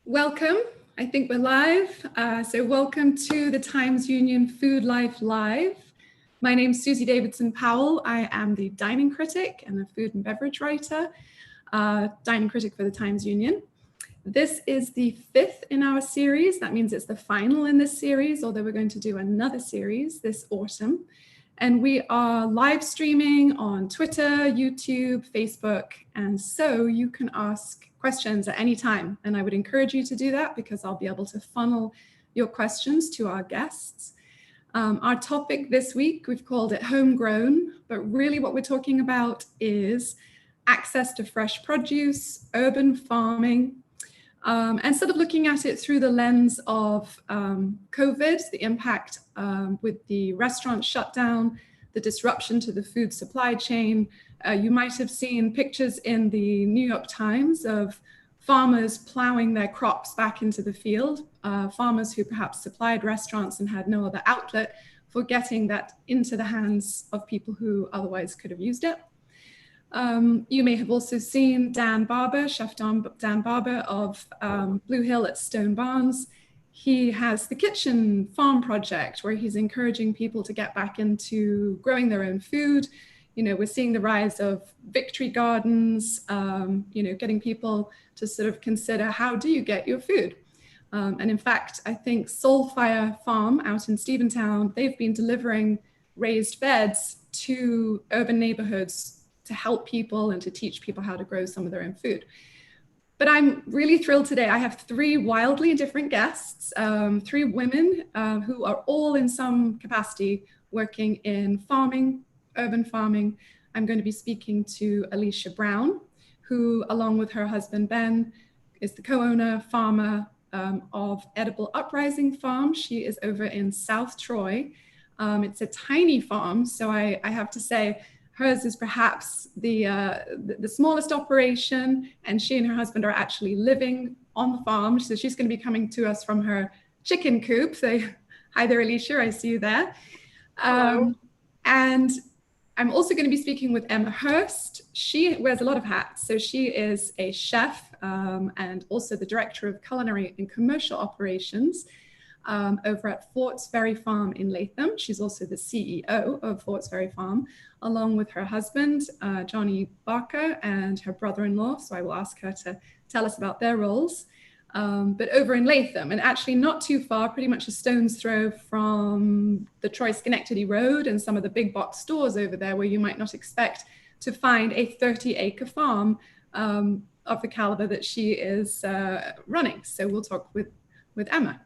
Welcome. I think we're live. So welcome to the Times Union Food Life Live. My name's Susie Davidson Powell. I am the dining critic and the food and beverage writer, dining critic for the Times Union. This is the fifth in our series. That means it's the final in this series, although we're going to do another series this autumn. And we are live streaming on Twitter, YouTube, Facebook, and so you can ask questions at any time. And I would encourage you to do that because I'll be able to funnel your questions to our guests. Our topic this week, we've called it homegrown, but really what we're talking about is access to fresh produce, urban farming, and sort of looking at it through the lens of COVID, the impact with the restaurant shutdown, the disruption to the food supply chain. You might have seen pictures in the New York Times of farmers plowing their crops back into the field, farmers who perhaps supplied restaurants and had no other outlet for getting that into the hands of people who otherwise could have used it. You may have also seen Dan Barber, Chef Dan Barber of Blue Hill at Stone Barns. He has the Kitchen Farm Project where he's encouraging people to get back into growing their own food. You know, we're seeing the rise of victory gardens, you know, getting people to sort of consider how do you get your food? And in fact, I think Soulfire Farm out in Stephentown, they've been delivering raised beds to urban neighborhoods to help people and to teach people how to grow some of their own food. But I'm really thrilled today. I have three wildly different guests, three women who are all in some capacity working in farming, urban farming. I'm going to be speaking to Alicia Brown, who along with her husband, Ben, is the co-owner, farmer of Edible Uprising Farm. She is over in South Troy. It's a tiny farm, so I have to say, hers is perhaps the smallest operation, and she and her husband are actually living on the farm. So she's going to be coming to us from her chicken coop. So, hi there, Alicia, I see you there. And I'm also going to be speaking with Emma Hurst. She wears a lot of hats. So she is a chef and also the director of culinary and commercial operations over at Ferry Farm in Latham. She's also the CEO of Ferry Farm, along with her husband, Johnny Barker, and her brother-in-law. So I will ask her to tell us about their roles. But over in Latham, and actually not too far, pretty much a stone's throw from the Troy-Schenectady Road and some of the big box stores over there where you might not expect to find a 30-acre farm of the caliber that she is running. So we'll talk with Emma.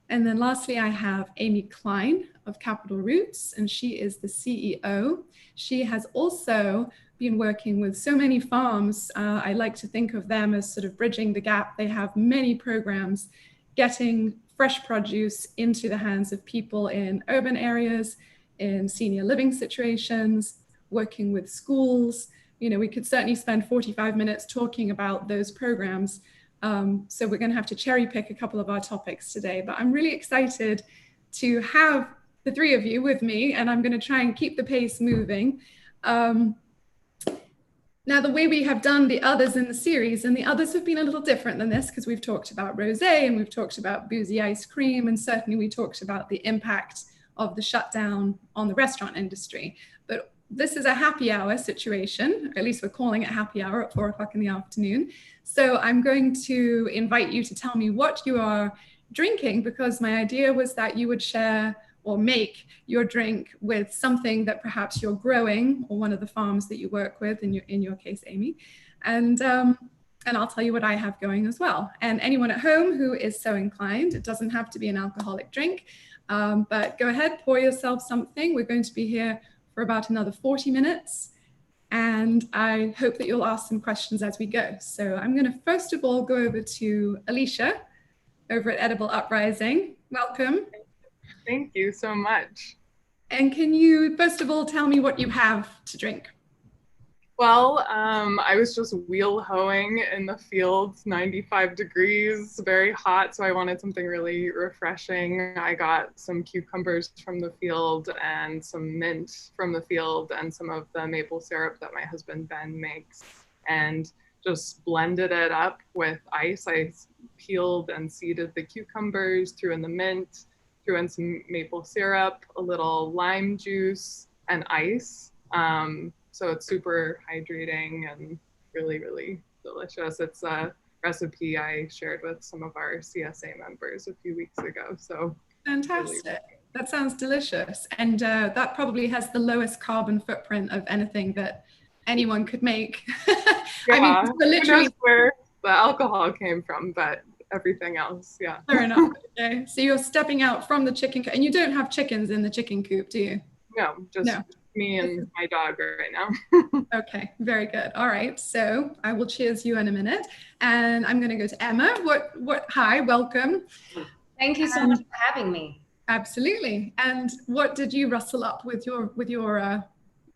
And then lastly, I have Amy Klein of Capital Roots, and she is the CEO. She has also been working with so many farms. I like to think of them as sort of bridging the gap. They have many programs getting fresh produce into the hands of people in urban areas, in senior living situations, working with schools. You know, we could certainly spend 45 minutes talking about those programs. So we're going to have to cherry pick a couple of our topics today, but I'm really excited to have the three of you with me, and I'm going to try and keep the pace moving. Now, the way we have done the others in the series, and the others have been a little different than this because we've talked about rosé and we've talked about boozy ice cream, and certainly we talked about the impact of the shutdown on the restaurant industry. But this is a happy hour situation, or at least we're calling it happy hour at 4 o'clock in the afternoon. So I'm going to invite you to tell me what you are drinking, because my idea was that you would share or make your drink with something that perhaps you're growing or one of the farms that you work with, in your case, Amy. And I'll tell you what I have going as well. And anyone at home who is so inclined, it doesn't have to be an alcoholic drink, but go ahead, pour yourself something. We're going to be here for about another 40 minutes. And I hope that you'll ask some questions as we go. So I'm going to first of all go over to Alicia over at Edible Uprising. Welcome. Thank you so much. And can you first of all tell me what you have to drink? Well, I was just wheel hoeing in the fields, 95 degrees, very hot, so I wanted something really refreshing. I got some cucumbers from the field and some mint from the field and some of the maple syrup that my husband Ben makes, and just blended it up with ice. I peeled and seeded the cucumbers, threw in the mint, threw in some maple syrup, a little lime juice, and ice. So it's super hydrating and really, really delicious. It's a recipe I shared with some of our CSA members a few weeks ago. So Fantastic. Really, that sounds delicious. And that probably has the lowest carbon footprint of anything that anyone could make. yeah, I mean, literally, who knows where the alcohol came from, but everything else, yeah. fair enough. Okay. So you're stepping out from the chicken coop, and you don't have chickens in the chicken coop, do you? No, just No. me and my dog right now. Okay, very good. All right, so I will cheers you in a minute, and I'm going to go to Emma. Hi, welcome. Thank you so much for having me. Absolutely. And what did you rustle up with your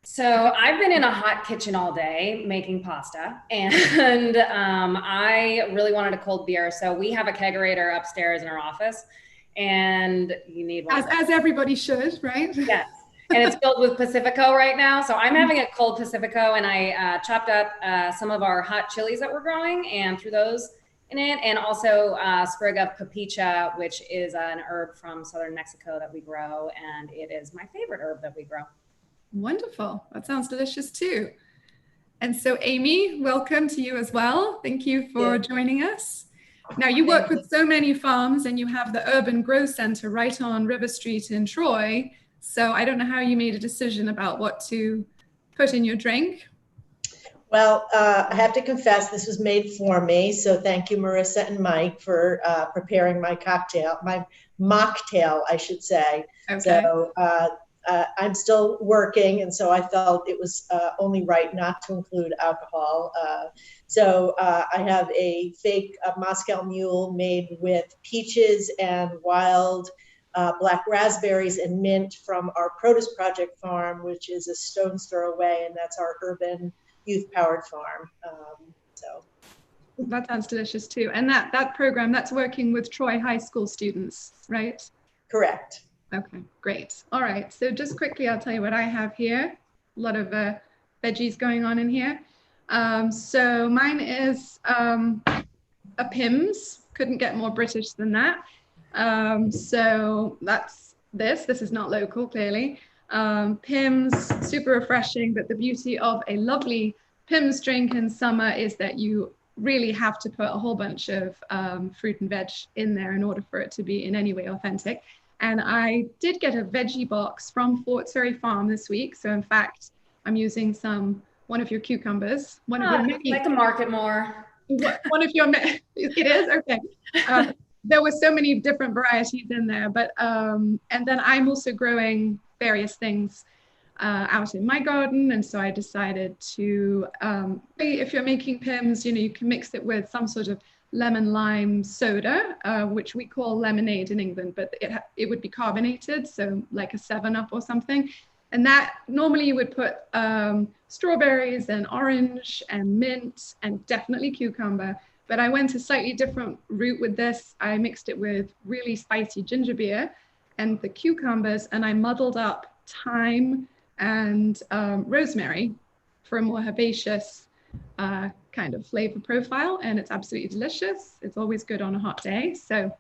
So I've been in a hot kitchen all day making pasta, and I really wanted a cold beer. So we have a kegerator upstairs in our office, and you need one. As everybody should, right? Yes. And it's filled with Pacifico right now. So I'm having a cold Pacifico, and I chopped up some of our hot chilies that we're growing and threw those in it, and also a sprig of papicha, which is an herb from southern Mexico that we grow, and it is my favorite herb that we grow. Wonderful. That sounds delicious too. And so Amy, welcome to you as well. Thank you for joining us. Now you work with so many farms, and you have the Urban Grow Center right on River Street in Troy. So I don't know how you made a decision about what to put in your drink. Well, I have to confess, this was made for me. So thank you, Marissa and Mike, for preparing my cocktail, my mocktail, I should say. Okay. So I'm still working, and so I felt it was only right not to include alcohol. So I have a fake Moscow Mule made with peaches and wild black raspberries and mint from our Produce Project farm, which is a stone's throw away, and that's our urban youth-powered farm. So that sounds delicious too. And that program, that's working with Troy High School students, right? Correct. Okay, great. All right. So just quickly, I'll tell you what I have here. A lot of veggies going on in here. So mine is a Pimm's. Couldn't get more British than that. So that's this. This is not local, clearly. Pimm's, super refreshing, but the beauty of a lovely Pimm's drink in summer is that you really have to put a whole bunch of fruit and veg in there in order for it to be in any way authentic. And I did get a veggie box from Ferry Farm this week. So in fact, I'm using one of your cucumbers. One of your many. Like to market more. One of your, it is? Okay. There were so many different varieties in there, but, and then I'm also growing various things out in my garden. And so I decided to, if you're making Pimm's, you can mix it with some sort of lemon lime soda, which we call lemonade in England, but it would be carbonated, so like a 7-Up or something. And that normally you would put strawberries and orange and mint and definitely cucumber. But I went a slightly different route with this. I mixed it with really spicy ginger beer and the cucumbers, and I muddled up thyme and rosemary for a more herbaceous kind of flavor profile, and it's absolutely delicious. It's always good on a hot day. So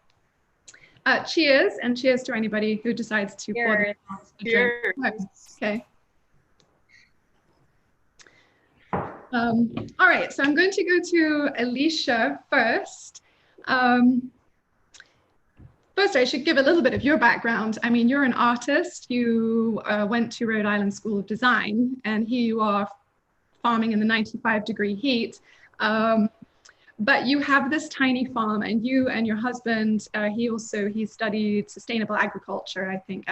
cheers, and cheers to anybody who decides to pour the drink. Okay. All right, so I'm going to go to Alicia first. First, I should give a little bit of your background. I mean, you're an artist. You went to Rhode Island School of Design, and here you are farming in the 95-degree heat. But you have this tiny farm, and you and your husband, he studied sustainable agriculture, I think,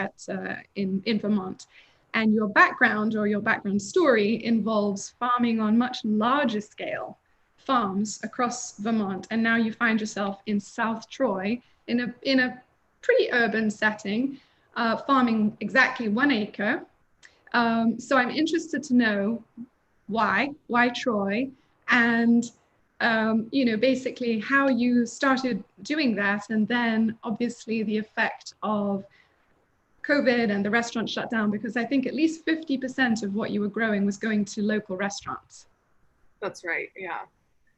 in Vermont. And your background, or your background story, involves farming on much larger scale farms across Vermont. And now you find yourself in South Troy in a pretty urban setting, farming exactly 1 acre. So I'm interested to know why Troy, and basically how you started doing that, and then obviously the effect of COVID and the restaurant shut down, because I think at least 50% of what you were growing was going to local restaurants. That's right.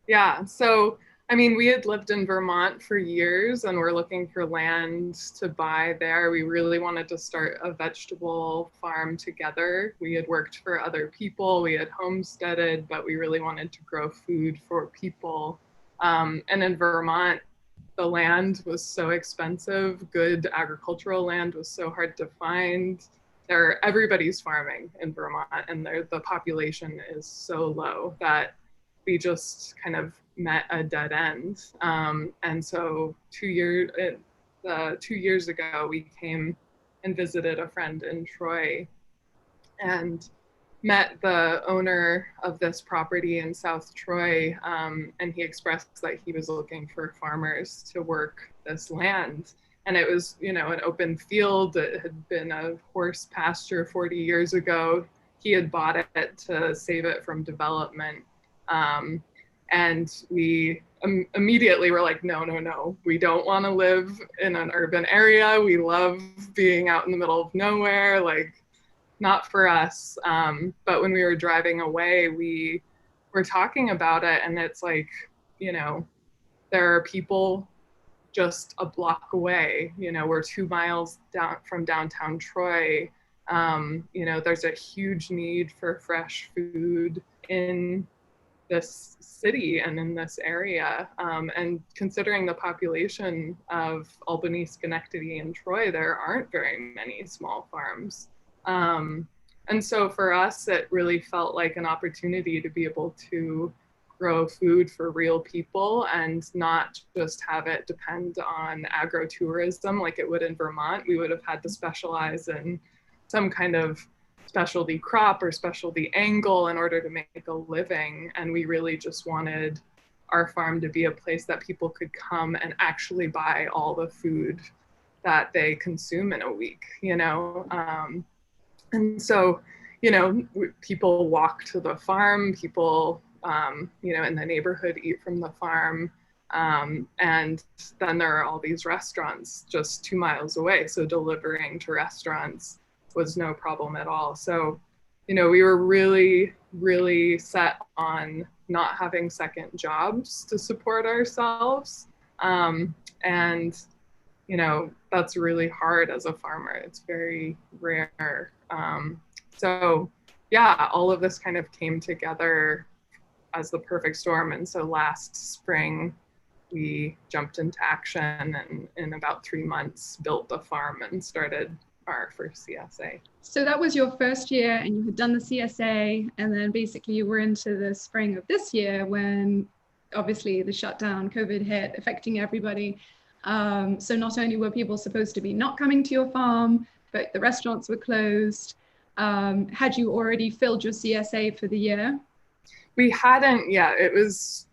Yeah. So I mean, we had lived in Vermont for years and we're looking for land to buy there. We really wanted to start a vegetable farm together. We had worked for other people, we had homesteaded, but we really wanted to grow food for people. And in Vermont, the land was so expensive. Good agricultural land was so hard to find. Everybody's farming in Vermont, and the population is so low that we just kind of met a dead end. And so 2 years ago, we came and visited a friend in Troy and met the owner of this property in South Troy, and he expressed that he was looking for farmers to work this land. And it was, an open field. It had been a horse pasture 40 years ago. He had bought it to save it from development. And we immediately were like, no, we don't want to live in an urban area. We love being out in the middle of nowhere, like not for us. But when we were driving away, we were talking about it, and it's like, there are people just a block away. We're 2 miles down from downtown Troy. There's a huge need for fresh food in this city and in this area. And considering the population of Albany, Schenectady, and Troy, there aren't very many small farms. And so for us, it really felt like an opportunity to be able to grow food for real people and not just have it depend on agro-tourism like it would in Vermont. We would have had to specialize in some kind of specialty crop or specialty angle in order to make a living. And we really just wanted our farm to be a place that people could come and actually buy all the food that they consume in a week, and so, people walk to the farm, people, in the neighborhood eat from the farm. And then there are all these restaurants just 2 miles away. So delivering to restaurants was no problem at all. So, we were really, really set on not having second jobs to support ourselves. And, that's really hard as a farmer. It's very rare. So yeah, all of this kind of came together as the perfect storm. And so last spring, we jumped into action and in about 3 months built the farm and started our first CSA. So that was your first year and you had done the CSA, and then basically you were into the spring of this year when obviously the shutdown, COVID hit, affecting everybody. So not only were people supposed to be not coming to your farm, but the restaurants were closed. Had you already filled your CSA for the year? We hadn't yet. It was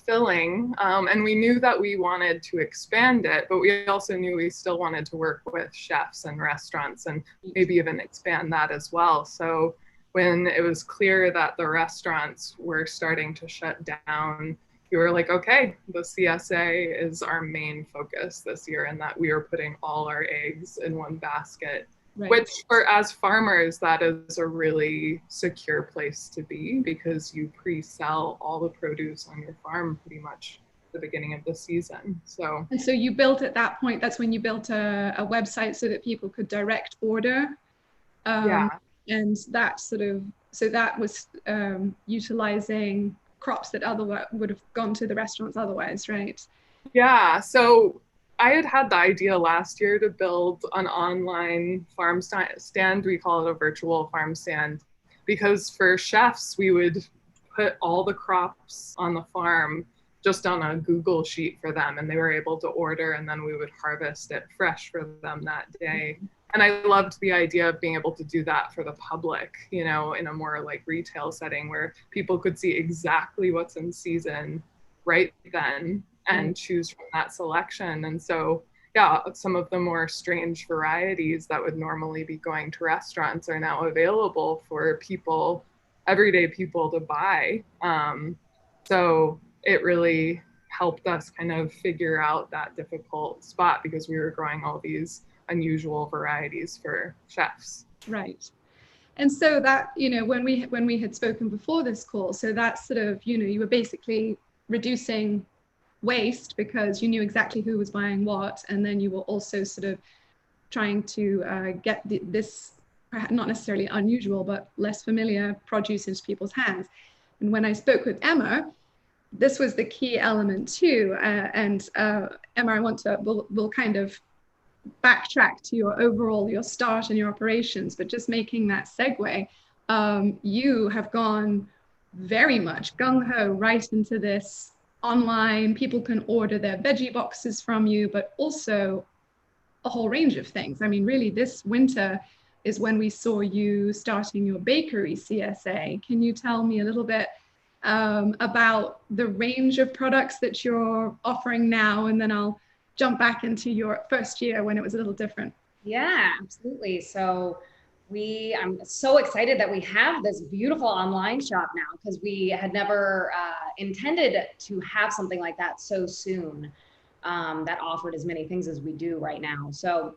filling, and we knew that we wanted to expand it, but we also knew we still wanted to work with chefs and restaurants and maybe even expand that as well. So when it was clear that the restaurants were starting to shut down, we were like, okay, the CSA is our main focus this year, and that we are putting all our eggs in one basket. Right. Which for as farmers, that is a really secure place to be because you pre-sell all the produce on your farm pretty much at the beginning of the season. So and so you built at that point, that's when you built a website so that people could direct order. Yeah. And that so that was utilizing crops that otherwise would have gone to the restaurants otherwise, right? Yeah. So I had the idea last year to build an online farm stand. We call it a virtual farm stand, because for chefs, we would put all the crops on the farm just on a Google sheet for them, and they were able to order, and then we would harvest it fresh for them that day. And I loved the idea of being able to do that for the public, in a more like retail setting where people could see exactly what's in season right then and choose from that selection. And so, yeah, some of the more strange varieties that would normally be going to restaurants are now available for people, everyday people to buy. So it really helped us kind of figure out that difficult spot because we were growing all these unusual varieties for chefs. Right. And so that, when we had spoken before this call, so that's sort of, you were basically reducing waste because you knew exactly who was buying what, and then you were also sort of trying to get this not necessarily unusual but less familiar produce into people's hands. And when I spoke with Emma, this was the key element too. Emma, I want to, we'll kind of backtrack to your start and your operations, but just making that segue, you have gone very much gung-ho right into this online. People can order their veggie boxes from you, but also a whole range of things. I mean, really, this winter is when we saw you starting your bakery CSA. Can you tell me a little bit about the range of products that you're offering now? And then I'll jump back into your first year when it was a little different. Yeah, absolutely. So I'm so excited that we have this beautiful online shop now, because we had never intended to have something like that so soon, that offered as many things as we do right now. So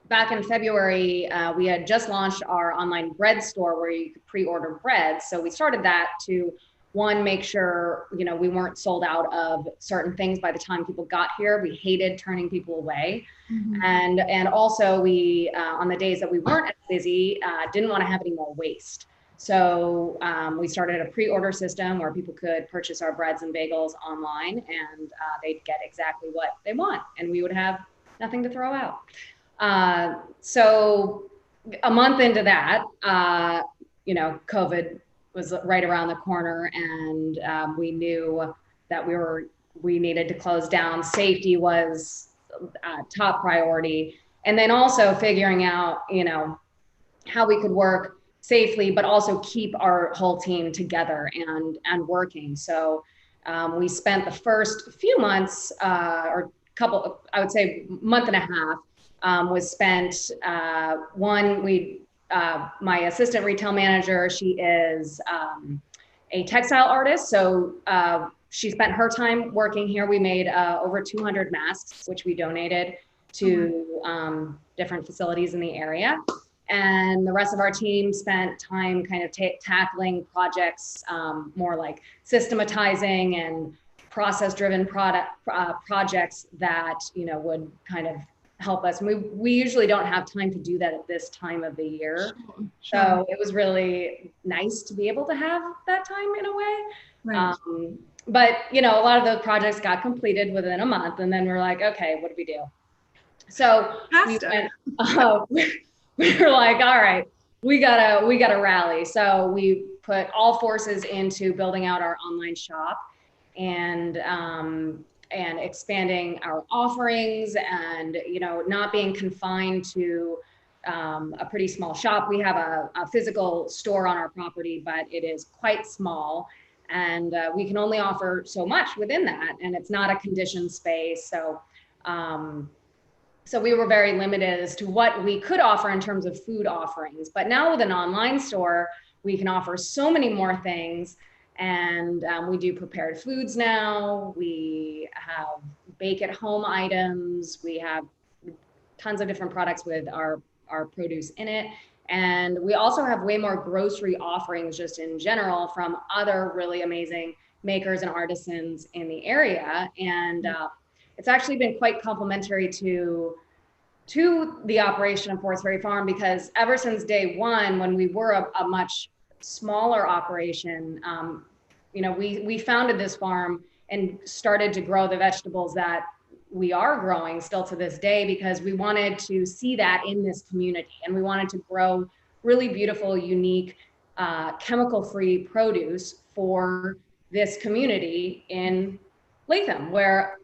back in February, we had just launched our online bread store where you could pre-order bread. So we started that to, one, make sure, you know, we weren't sold out of certain things by the time people got here. We hated turning people away. Mm-hmm. And also we, on the days that we weren't as busy, didn't want to have any more waste. So we started a pre-order system where people could purchase our breads and bagels online, and they'd get exactly what they want, and we would have nothing to throw out. So a month into that, you know, COVID was right around the corner, and we knew that we needed to close down. Safety was top priority. And then also figuring out, you know, how we could work safely, but also keep our whole team together and working. So we spent the first few months, or couple, I would say month and a half, was spent, my assistant retail manager, she is a textile artist. So she spent her time working here. We made over 200 masks, which we donated to different facilities in the area. And the rest of our team spent time kind of tackling projects, more like systematizing and process-driven projects that, you know, would kind of help us. And we usually don't have time to do that at this time of the year. Sure. So it was really nice to be able to have that time in a way. Right. But, you know, a lot of those projects got completed within a month, and then we're like, okay, what do we do? So we were like, all right, we gotta rally. So we put all forces into building out our online shop and expanding our offerings, and, you know, not being confined to a pretty small shop. We have a physical store on our property, but it is quite small, and we can only offer so much within that, and it's not a conditioned space. So so we were very limited as to what we could offer in terms of food offerings. But now with an online store, we can offer so many more things. And we do prepared foods now. We have bake at home items. We have tons of different products with our produce in it. And we also have way more grocery offerings just in general from other really amazing makers and artisans in the area. And it's actually been quite complimentary to the operation of Ferry Farm, because ever since day one, when we were a much smaller operation, you know, we founded this farm and started to grow the vegetables that we are growing still to this day, because we wanted to see that in this community, and we wanted to grow really beautiful, unique, chemical-free produce for this community in Latham, where,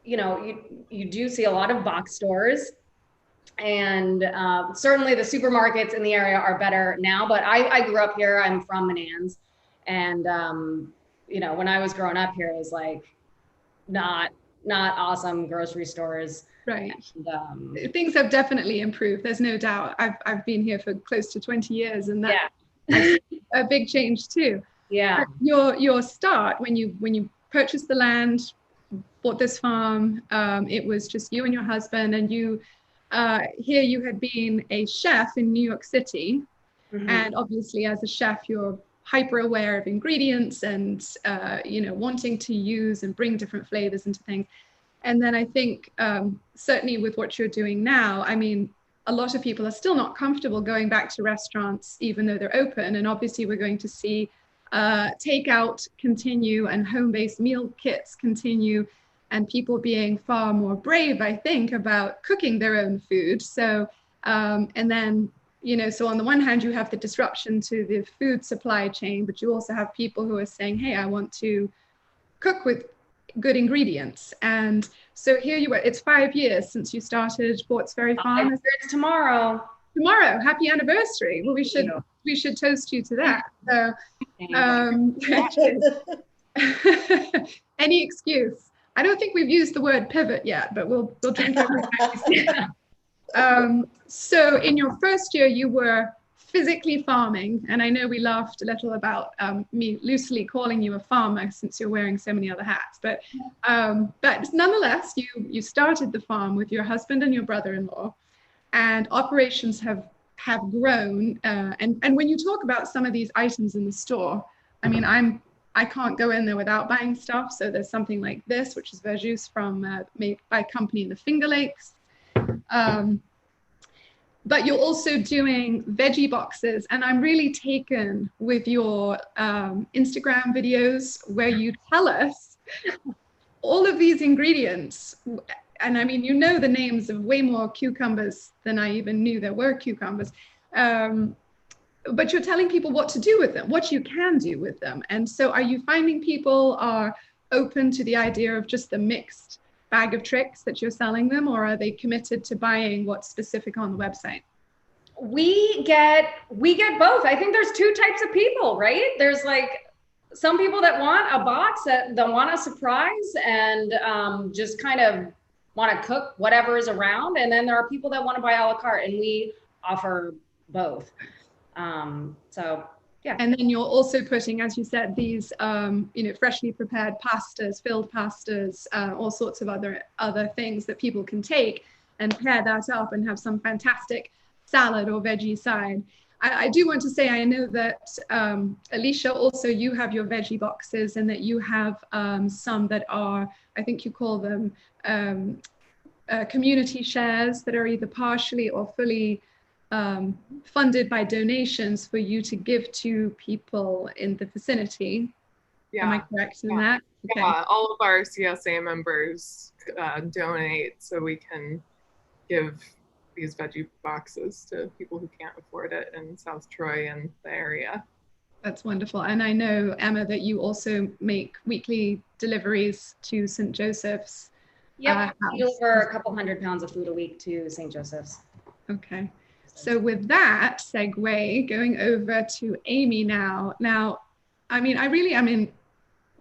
you know, you do see a lot of box stores, and certainly the supermarkets in the area are better now. But I grew up here. I'm from Manans, and you know, when I was growing up here, it was like not awesome grocery stores. Right. And, things have definitely improved. There's no doubt. I've been here for close to 20 years, and that's a big change too. Yeah. Your start when you purchased the land, bought this farm, it was just you and your husband, and you here you had been a chef in New York City. Mm-hmm. And obviously as a chef you're hyper aware of ingredients and, you know, wanting to use and bring different flavors into things. And then I think certainly with what you're doing now, I mean, a lot of people are still not comfortable going back to restaurants, even though they're open. And obviously we're going to see takeout continue and home-based meal kits continue, and people being far more brave, I think, about cooking their own food. So, and then, you know, so on the one hand, you have the disruption to the food supply chain, but you also have people who are saying, hey, I want to cook with good ingredients. And so here you are, it's 5 years since you started Forts Ferry Farm. It's tomorrow. Tomorrow, happy anniversary. Well, we should toast you to that. So, any excuse. I don't think we've used the word pivot yet, but we'll drink every time we see it. So in your first year, you were physically farming, and I know we laughed a little about me loosely calling you a farmer since you're wearing so many other hats, but nonetheless, you started the farm with your husband and your brother-in-law, and operations have grown. And when you talk about some of these items in the store, I mean, I can't go in there without buying stuff. So there's something like this, which is verjuice made by a company in the Finger Lakes. But you're also doing veggie boxes, and I'm really taken with your Instagram videos where you tell us all of these ingredients. And I mean, you know the names of way more cucumbers than I even knew there were cucumbers. But you're telling people what to do with them, what you can do with them. And so are you finding people are open to the idea of just the mixed bag of tricks that you're selling them, or are they committed to buying what's specific on the website? We get both. I think there's two types of people, right? There's like some people that want a box, that want a surprise and just kind of want to cook whatever is around. And then there are people that want to buy a la carte, and we offer both. So yeah. And then you're also putting, as you said, these you know, freshly prepared pastas, filled pastas, all sorts of other things that people can take and pair that up and have some fantastic salad or veggie side. I do want to say, I know that Alicia, also you have your veggie boxes, and that you have some that are, I think you call them community shares, that are either partially or fully funded by donations for you to give to people in the vicinity. Yeah. Am I correct in that? Okay. Yeah, all of our CSA members donate so we can give these veggie boxes to people who can't afford it in South Troy and the area. That's wonderful. And I know, Emma, that you also make weekly deliveries to St. Joseph's. Yeah, we deliver a couple 100 pounds of food a week to St. Joseph's. Okay. So with that segue, going over to Amy now. Now, I mean, I really am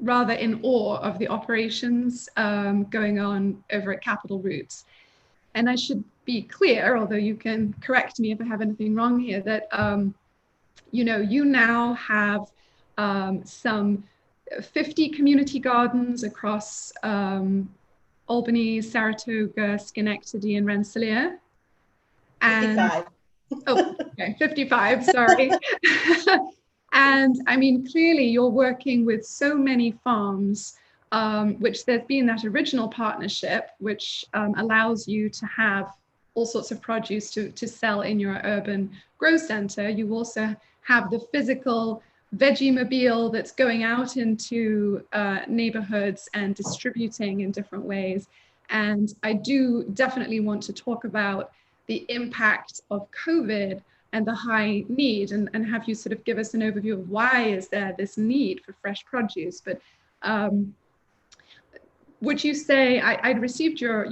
rather in awe of the operations going on over at Capital Roots. And I should be clear, although you can correct me if I have anything wrong here, that you know, you now have some 50 community gardens across Albany, Saratoga, Schenectady, and Rensselaer. And 55. Oh, okay, 55, sorry. And I mean, clearly you're working with so many farms, which there's been that original partnership, which allows you to have all sorts of produce to sell in your urban grow center. You also have the physical Veggie-mobile that's going out into neighborhoods and distributing in different ways. And I do definitely want to talk about the impact of COVID and the high need, and have you sort of give us an overview of why is there this need for fresh produce. But would you say, I'd received your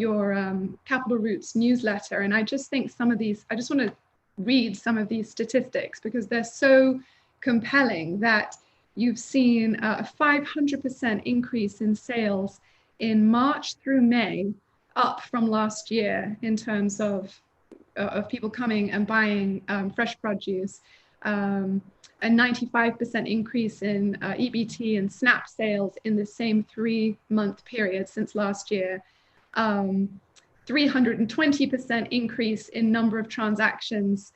Capital Roots newsletter, and I just think some of these, I just want to read some of these statistics because they're so compelling, that you've seen a 500% increase in sales in March through May, up from last year in terms of people coming and buying fresh produce, a 95% increase in EBT and SNAP sales in the same 3-month period since last year, 320% increase in number of transactions,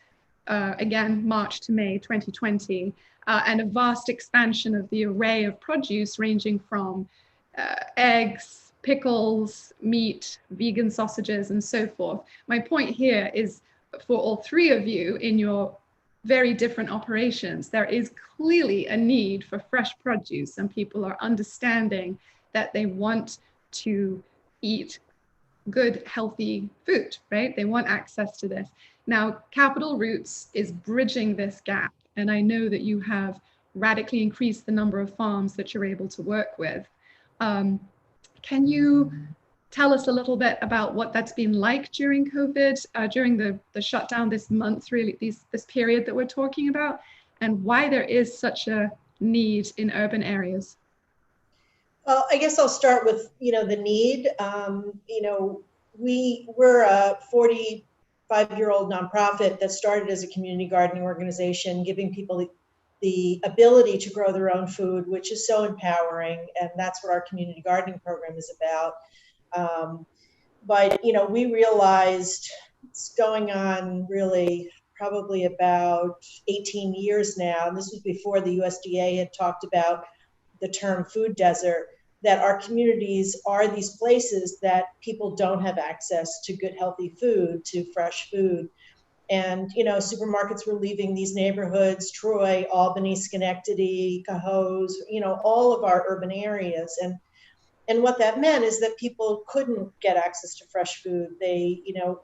again, March to May 2020, and a vast expansion of the array of produce ranging from eggs, pickles, meat, vegan sausages, and so forth. My point here is for all three of you in your very different operations, there is clearly a need for fresh produce, and people are understanding that they want to eat good, healthy food, right? They want access to this. Now, Capital Roots is bridging this gap, and I know that you have radically increased the number of farms that you're able to work with. Can you tell us a little bit about what that's been like during COVID, during the shutdown this month, really, this period that we're talking about, and why there is such a need in urban areas? Well, I guess I'll start with, the need. We're a 45-year-old nonprofit that started as a community gardening organization, giving people the ability to grow their own food, which is so empowering, and that's what our community gardening program is about. But we realized it's going on really probably about 18 years now, and this was before the USDA had talked about the term food desert, that our communities are these places that people don't have access to good, healthy food, to fresh food. And, supermarkets were leaving these neighborhoods, Troy, Albany, Schenectady, Cohoes, all of our urban areas. And what that meant is that people couldn't get access to fresh food. It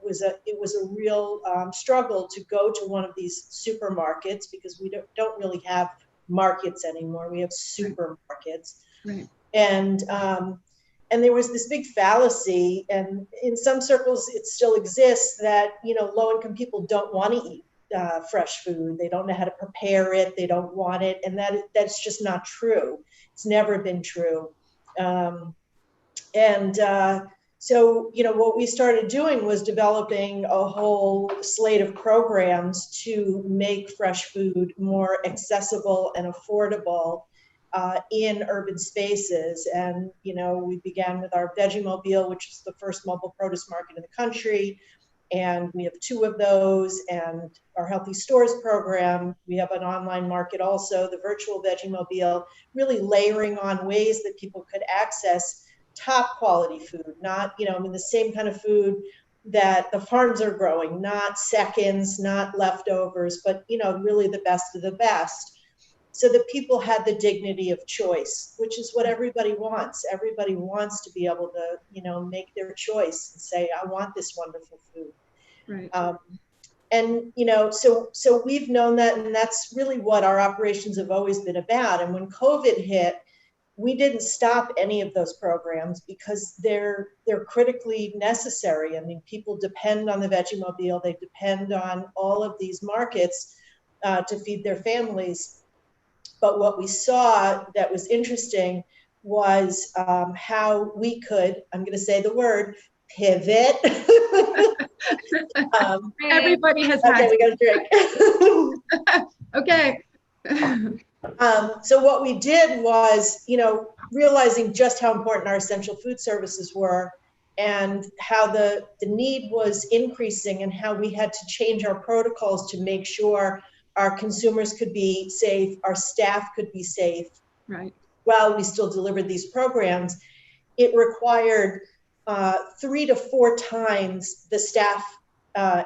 was a real struggle to go to one of these supermarkets, because we don't really have markets anymore. We have supermarkets. Right. And there was this big fallacy, and in some circles it still exists, that low-income people don't want to eat fresh food. They don't know how to prepare it. They don't want it, and that's just not true. It's never been true. So what we started doing was developing a whole slate of programs to make fresh food more accessible and affordable in urban spaces. And, we began with our Veggie Mobile, which is the first mobile produce market in the country. And we have 2 of those, and our Healthy Stores program. We have an online market also, the virtual Veggie Mobile, really layering on ways that people could access top quality food, not, the same kind of food that the farms are growing, not seconds, not leftovers, but, really the best of the best. So that people had the dignity of choice, which is what everybody wants. Everybody wants to be able to, make their choice and say, I want this wonderful food. Right. So we've known that, and that's really what our operations have always been about. And when COVID hit, we didn't stop any of those programs, because they're critically necessary. I mean, people depend on the Veggie Mobile. They depend on all of these markets to feed their families. But what we saw that was interesting was how we could, I'm going to say the word, pivot. Everybody has okay, had. we got a drink. Okay. So what we did was, realizing just how important our essential food services were, and how the need was increasing, and how we had to change our protocols to make sure our consumers could be safe, our staff could be safe, right, while we still delivered these programs. It required 3 to 4 times the staff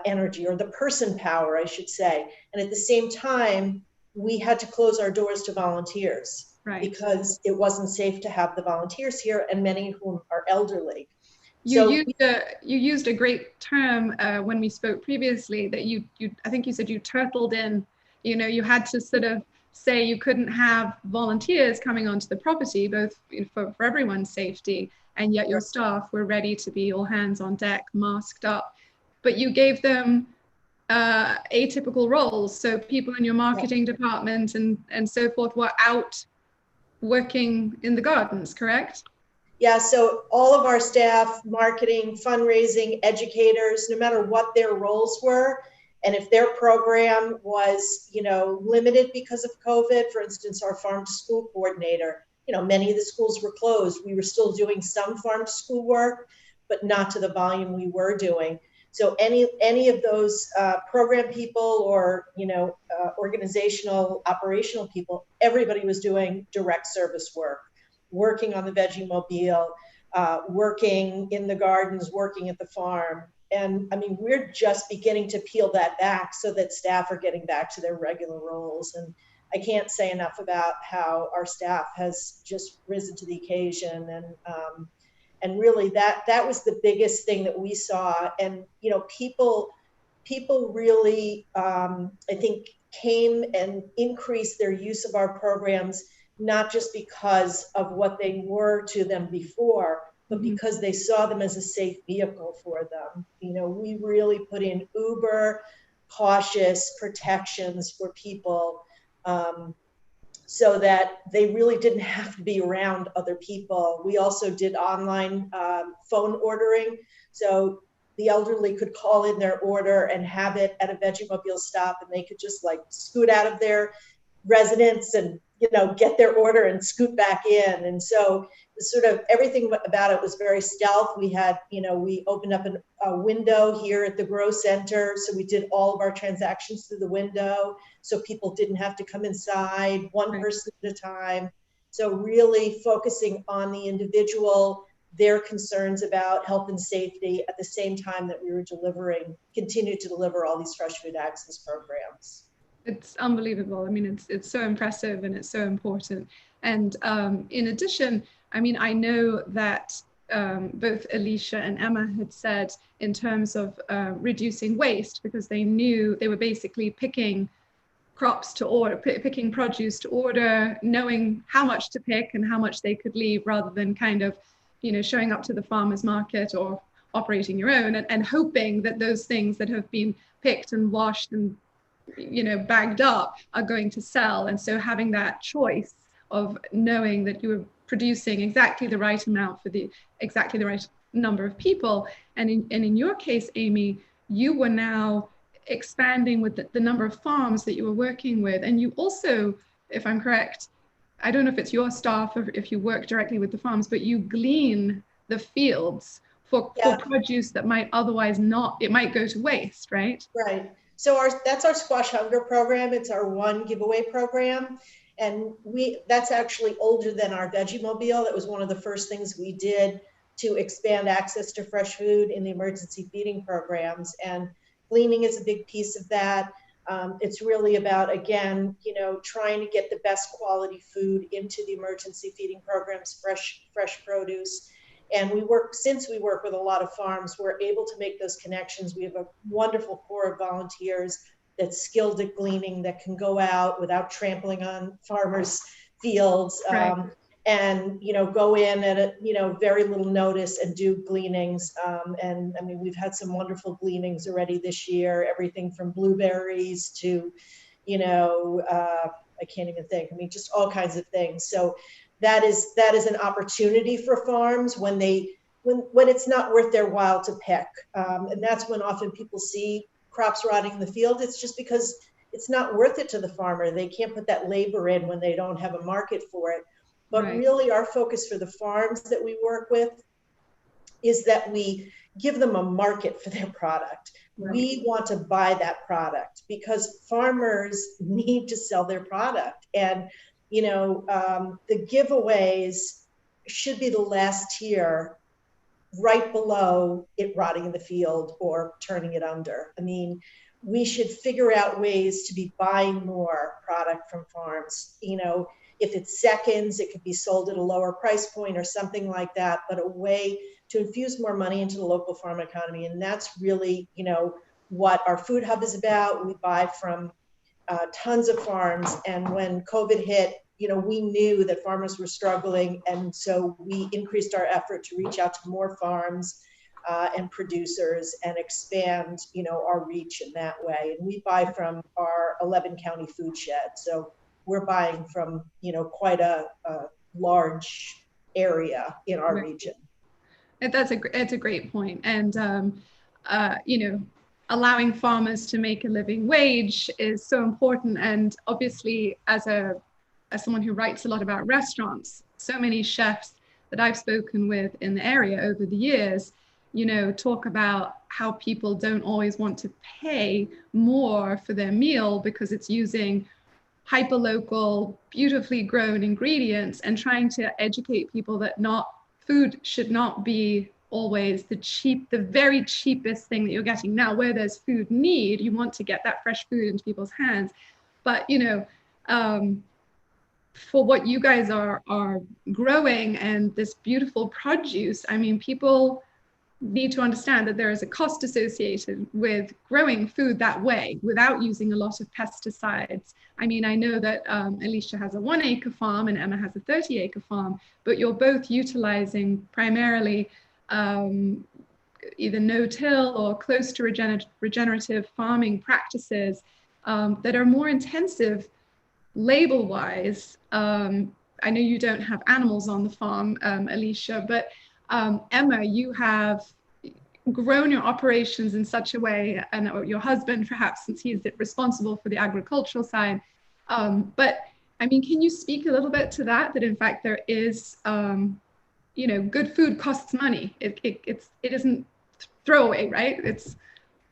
energy, or the person power, I should say. And at the same time, we had to close our doors to volunteers, right, because it wasn't safe to have the volunteers here, and many of whom are elderly. You used a great term when we spoke previously, that I think you said you turtled in. You had to sort of say you couldn't have volunteers coming onto the property, both for everyone's safety, and yet your staff were ready to be all hands on deck, masked up. But you gave them atypical roles. So people in your marketing department and so forth were out working in the gardens, correct? Yeah, so all of our staff, marketing, fundraising, educators, no matter what their roles were, and if their program was, limited because of COVID, for instance, our farm to school coordinator, many of the schools were closed. We were still doing some farm to school work, but not to the volume we were doing. So any of those program people or, organizational, operational people, everybody was doing direct service work, working on the Veggie Mobile, working in the gardens, working at the farm. And I mean, we're just beginning to peel that back so that staff are getting back to their regular roles. And I can't say enough about how our staff has just risen to the occasion. And really that was the biggest thing that we saw. And, people really, I think, came and increased their use of our programs, not just because of what they were to them before, but because they saw them as a safe vehicle for them. We really put in uber cautious protections for people, so that they really didn't have to be around other people. We also did online phone ordering. So the elderly could call in their order and have it at a Veggie Mobile stop, and they could just scoot out of their residence and, get their order and scoot back in. And so sort of everything about it was very stealth. We had, we opened up a window here at the Grow Center. So we did all of our transactions through the window. So people didn't have to come inside, one person at a time. So really focusing on the individual, their concerns about health and safety at the same time that we were continue to deliver all these fresh food access programs. It's unbelievable. I mean, it's so impressive and it's so important. And in addition, I mean, I know that both Alicia and Emma had said in terms of reducing waste, because they knew they were basically picking crops to order, picking produce to order, knowing how much to pick and how much they could leave, rather than kind of, showing up to the farmer's market or operating your own and hoping that those things that have been picked and washed and bagged up are going to sell. And so having that choice of knowing that you were producing exactly the right amount for exactly the right number of people. And in your case, Amy, you were now expanding with the number of farms that you were working with. And you also, if I'm correct, I don't know if it's your staff or if you work directly with the farms, but you glean the fields for produce that might otherwise it might go to waste, right? Right. So that's our Squash Hunger program. It's our one giveaway program. And that's actually older than our Veggie Mobile. That was one of the first things we did to expand access to fresh food in the emergency feeding programs. And gleaning is a big piece of that. It's really about, again, trying to get the best quality food into the emergency feeding programs, fresh produce. And since we work with a lot of farms, we're able to make those connections. We have a wonderful core of volunteers that's skilled at gleaning, that can go out without trampling on farmers' fields, and go in at very little notice and do gleanings. And I mean, we've had some wonderful gleanings already this year. Everything from blueberries to, I can't even think. I mean, just all kinds of things. So that is an opportunity for farms when it's not worth their while to pick. And that's when often people see crops rotting in the field. It's just because it's not worth it to the farmer. They can't put that labor in when they don't have a market for it. But really our focus for the farms that we work with is that we give them a market for their product. We want to buy that product because farmers need to sell their product. And the giveaways should be the last tier, right below it rotting in the field or turning it under. I mean, we should figure out ways to be buying more product from farms. If it's seconds, it could be sold at a lower price point or something like that, but a way to infuse more money into the local farm economy. And that's really, what our food hub is about. We buy from tons of farms. And when COVID hit, we knew that farmers were struggling. And so we increased our effort to reach out to more farms and producers and expand, our reach in that way. And we buy from our 11 county food shed. So we're buying from, quite a large area in our region. It's a great point. And, allowing farmers to make a living wage is so important. And obviously, as someone who writes a lot about restaurants, so many chefs that I've spoken with in the area over the years, you know, talk about how people don't always want to pay more for their meal because it's using hyper-local, beautifully grown ingredients, and trying to educate people that food should not be always the very cheapest thing that you're getting. Now, where there's food need, you want to get that fresh food into people's hands. But, you know, for what you guys are growing and this beautiful produce, I mean, people need to understand that there is a cost associated with growing food that way without using a lot of pesticides. I mean, I know that Alicia has a 1-acre farm and Emma has a 30-acre farm, but you're both utilizing primarily either no-till or close to regenerative farming practices that are more intensive label-wise. I know you don't have animals on the farm, Alicia, but Emma, you have grown your operations in such a way, and your husband perhaps, since he's responsible for the agricultural side. But I mean, can you speak a little bit to that in fact there is, you know, good food costs money. It isn't throwaway, right?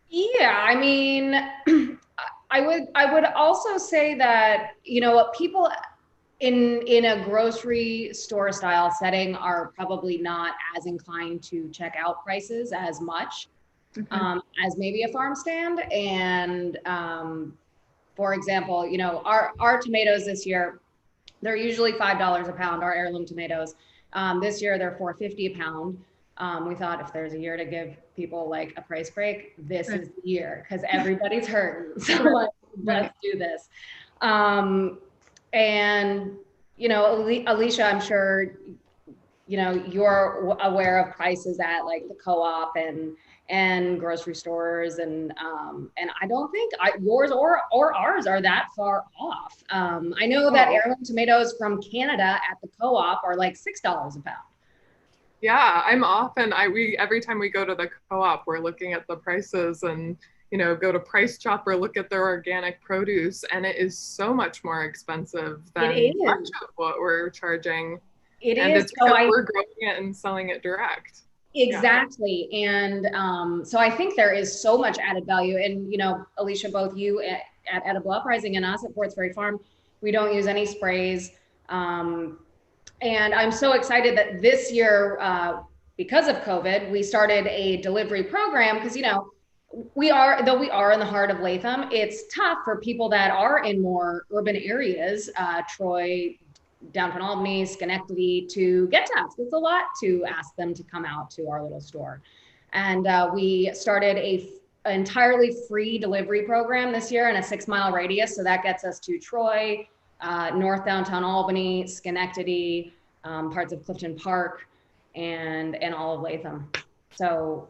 Yeah, I mean, I would also say that, you know, what people in a grocery store style setting are probably not as inclined to check out prices as much as maybe a farm stand. And for example, you know, our tomatoes this year, they're usually $5 a pound, our heirloom tomatoes. This year they're $4.50 a pound. We thought if there's a year to give people like a price break, this is the year, because everybody's hurting. So like, let's do this. And, you know, Alicia, I'm sure, you know, you're aware of prices at like the co-op and grocery stores. And I don't think yours or ours are that far off. I know that heirloom tomatoes from Canada at the co-op are like $6 a pound. Yeah, I'm often, every time we go to the co-op, we're looking at the prices and, you know, go to Price Chopper, look at their organic produce, and it is so much more expensive than much of what we're charging. And it's because we're growing it and selling it direct. Exactly. Yeah. And so I think there is so much added value. And, you know, Alicia, both you at Edible Uprising and us at Ferry Farm, we don't use any sprays. And I'm so excited that this year, because of COVID, we started a delivery program because, you know, though we are in the heart of Latham, it's tough for people that are in more urban areas, Troy, downtown Albany, Schenectady, to get to us. It's a lot to ask them to come out to our little store. And we started an entirely free delivery program this year in a 6-mile radius. So that gets us to Troy, North Downtown Albany, Schenectady, parts of Clifton Park, and all of Latham. So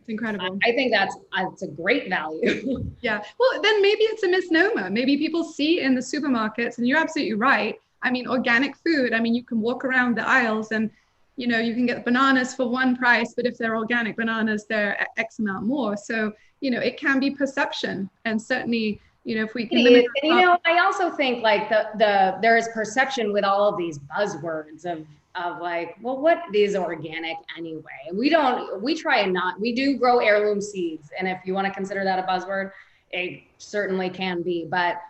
it's incredible. I think it's a great value. Yeah. Well, then maybe it's a misnomer. Maybe people see in the supermarkets, and you're absolutely right. I mean, organic food, I mean, you can walk around the aisles and, you know, you can get bananas for one price, but if they're organic bananas, they're X amount more. So, you know, it can be perception. And certainly, you know, if we can limit and, you know, I also think like there is perception with all of these buzzwords of like, well, what is organic anyway? We do grow heirloom seeds. And if you want to consider that a buzzword, it certainly can be. But,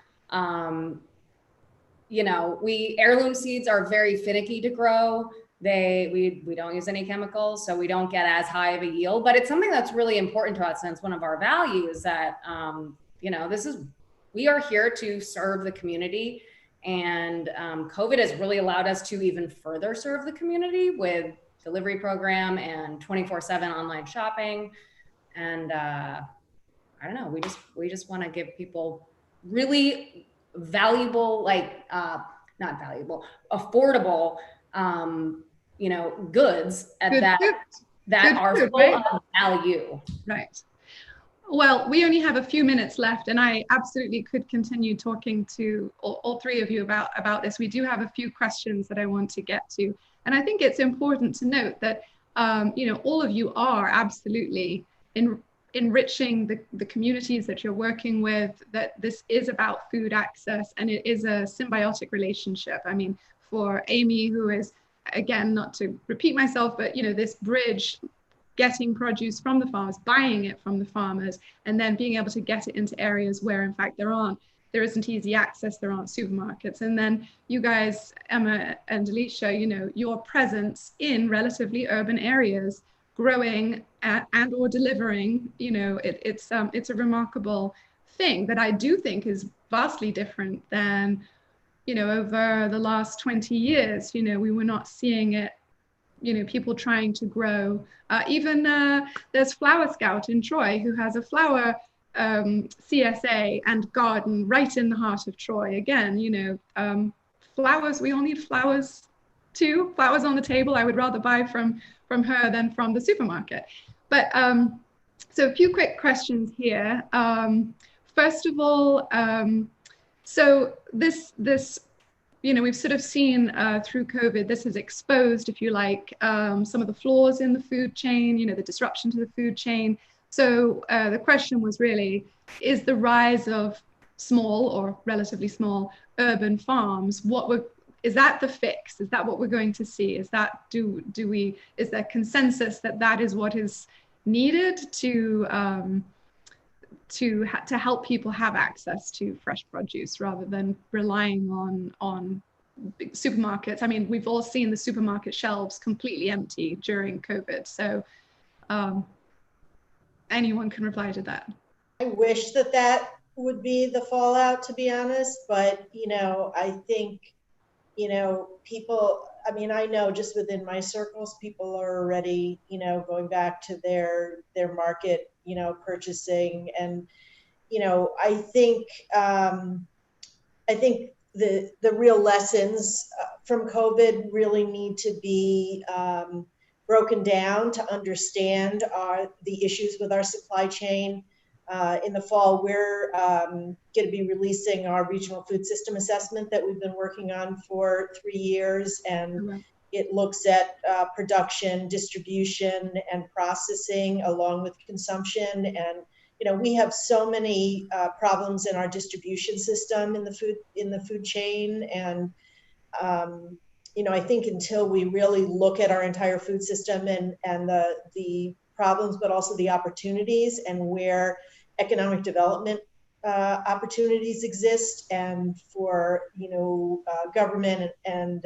you know, heirloom seeds are very finicky to grow. We don't use any chemicals, so we don't get as high of a yield, but it's something that's really important to us. And it's one of our values that, you know, we are here to serve the community. And COVID has really allowed us to even further serve the community with delivery program and 24/7 online shopping. And I don't know, we just want to give people really valuable, like not valuable, affordable, you know, goods at that are full of value. Right. Well, we only have a few minutes left, and I absolutely could continue talking to all three of you about this. We do have a few questions that I want to get to. And I think it's important to note that, you know, all of you are absolutely enriching the communities that you're working with, that this is about food access, and it is a symbiotic relationship. I mean, for Amy, who is, again, not to repeat myself, but, you know, this bridge getting produce from the farmers, buying it from the farmers, and then being able to get it into areas where in fact there isn't easy access, there aren't supermarkets. And then you guys, Emma and Alicia, you know, your presence in relatively urban areas, growing and or delivering, you know, it's a remarkable thing that I do think is vastly different than, you know, over the last 20 years, you know, we were not seeing it, you know, people trying to grow. Even there's Flower Scout in Troy who has a flower CSA and garden right in the heart of Troy. Again, you know, flowers, we all need flowers too. Flowers on the table, I would rather buy from her than from the supermarket. But so a few quick questions here. First of all, so this, you know, we've sort of seen through COVID, this has exposed, if you like, some of the flaws in the food chain, you know, the disruption to the food chain. So the question was really, is the rise of small or relatively small urban farms, is that the fix? Is that what we're going to see? Is that, is there consensus that that is what is needed to help people have access to fresh produce rather than relying on big supermarkets? I mean, we've all seen the supermarket shelves completely empty during COVID. So anyone can reply to that. I wish that that would be the fallout, to be honest, but, you know, I think, you know, people, I mean, I know just within my circles, people are already, you know, going back to their market, you know, purchasing. And, you know, I think the real lessons from COVID really need to be broken down to understand the issues with our supply chain. In the fall, we're going to be releasing our regional food system assessment that we've been working on for 3 years. And it looks at production, distribution, and processing along with consumption. And, you know, we have so many problems in our distribution system in the food chain. And, you know, I think until we really look at our entire food system and the problems, but also the opportunities and where economic development opportunities exist, and for, you know, government and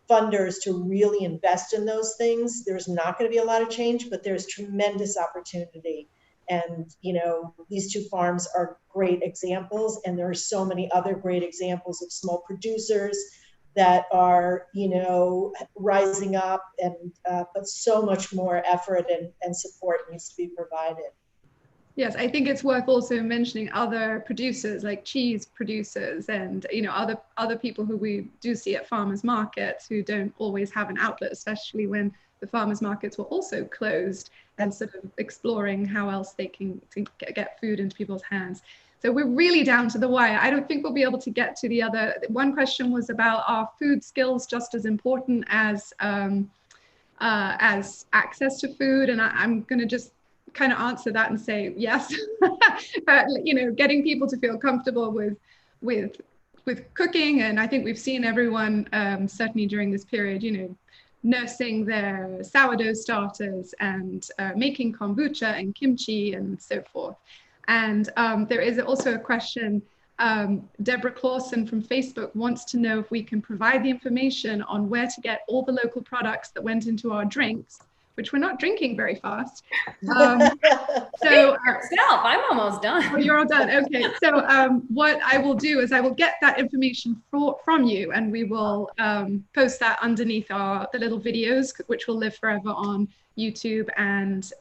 funders to really invest in those things, there's not going to be a lot of change, but there's tremendous opportunity. And, you know, these two farms are great examples, and there are so many other great examples of small producers that are, you know, rising up, and but so much more effort and support needs to be provided. Yes, I think it's worth also mentioning other producers like cheese producers and, you know, other people who we do see at farmers markets who don't always have an outlet, especially when the farmers markets were also closed, and sort of exploring how else they can get food into people's hands. So we're really down to the wire. I don't think we'll be able to get to the other. One question was about, are food skills just as important as access to food? And I'm going to just kind of answer that and say yes. You know, getting people to feel comfortable with cooking, and I think we've seen everyone certainly during this period, you know, nursing their sourdough starters and making kombucha and kimchi and so forth. And there is also a question, Deborah Clausen from Facebook wants to know if we can provide the information on where to get all the local products that went into our drinks, which we're not drinking very fast. So yourself, I'm almost done. Oh, you're all done. Okay. So what I will do is I will get that information from you, and we will post that underneath the little videos, which will live forever on YouTube and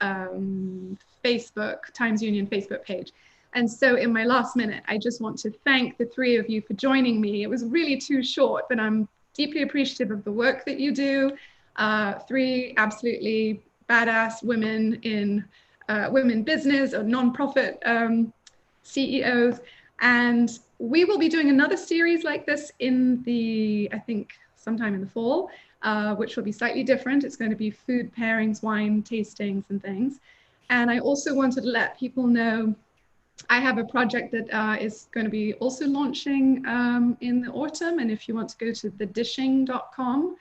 Facebook, Times Union Facebook page. And so in my last minute, I just want to thank the three of you for joining me. It was really too short, but I'm deeply appreciative of the work that you do. Three absolutely badass women in women business or nonprofit CEOs. And we will be doing another series like this in I think sometime in the fall, which will be slightly different. It's going to be food pairings, wine tastings and things. And I also wanted to let people know I have a project that is going to be also launching in the autumn. And if you want to go to thedishing.com,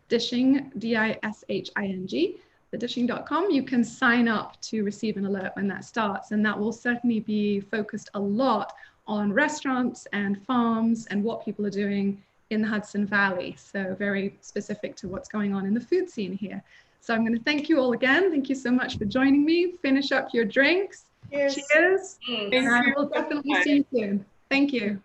dishing, D-I-S-H-I-N-G, thedishing.com, you can sign up to receive an alert when that starts. And that will certainly be focused a lot on restaurants and farms and what people are doing in the Hudson Valley. So very specific to what's going on in the food scene here. So I'm going to thank you all again. Thank you so much for joining me. Finish up your drinks. Cheers. Cheers. Thank And you we'll definitely see you soon. Thank you.